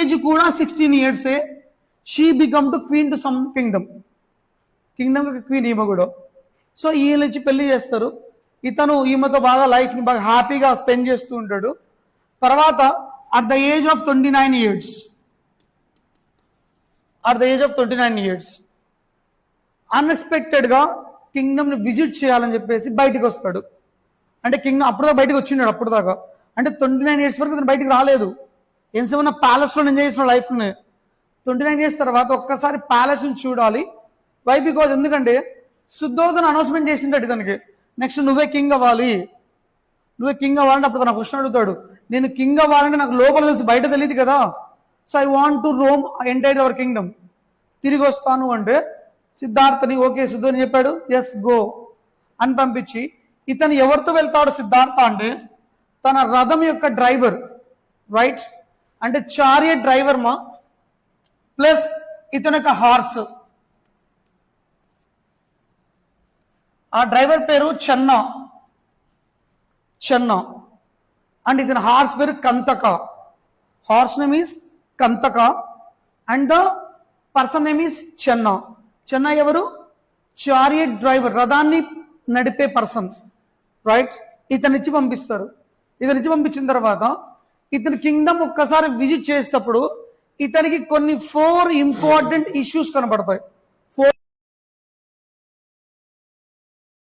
Age కూడా 16 years. She become to queen to some Kingdom queen ఈమె కూడా. So ఈయన నుంచి పెళ్లి చేస్తారు. ఇతను ఈమెతో బాగా లైఫ్ని బాగా హ్యాపీగా స్పెండ్ చేస్తూ ఉంటాడు. తర్వాత at the age of 29 years అన్ఎక్స్పెక్టెడ్గా కింగ్డమ్ని విజిట్ చేయాలని చెప్పేసి బయటకు వస్తాడు. అంటే కింగ్డమ్ అప్పుడుదాకా బయటకు వచ్చినాడు. అప్పుడుదాకా అంటే 29 years వరకు ఇతను బయటకు రాలేదు. ఎంతసేమన్నా ప్యాలెస్లో ఎంజాయ్ చేసిన లైఫ్ని. 29 years తర్వాత ఒక్కసారి ప్యాలెస్ని చూడాలి. వై బికాజ్ ఎందుకంటే శుద్ధోదన అనౌన్స్మెంట్ చేసిందట ఇతనికి, నెక్స్ట్ నువ్వే కింగ్ అవ్వాలి. అప్పుడు తన క్వశ్చన్ అడుగుతాడు, నేను కింగ్ అవ్వాలంటే నాకు లోపల తెలిసి బయట తెలియదు కదా. So I want to roam entire our kingdom. తిరిగి వస్తాను అంటే సిద్ధార్థని ఓకే శుద్ధోని చెప్పాడు, ఎస్ గో అని పంపించి ఇతను ఎవరితో వెళ్తాడు సిద్ధార్థ అంటే తన రథం యొక్క డ్రైవర్, రైట్, అంటే చారియట్ డ్రైవర్ మా ప్లస్ ఇతని యొక్క హార్స్. ఆ డ్రైవర్ పేరు చెన్నా అండ్ ఇతని హార్స్ పేరు Kanthaka. Horse name is Kanthaka and the person name is Channa. Channa ఎవరు? చారియట్ డ్రైవర్, రథాన్ని నడిపే పర్సన్, రైట్. ఇతనిచ్చి పంపిస్తారు. ఇతనిచ్చి పంపించిన తర్వాత ఇతని కింగ్డమ్ ఒక్కసారి విజిట్ చేసేటప్పుడు ఇతనికి కొన్ని 4 ఇంపార్టెంట్ ఇష్యూస్ కనబడతాయి.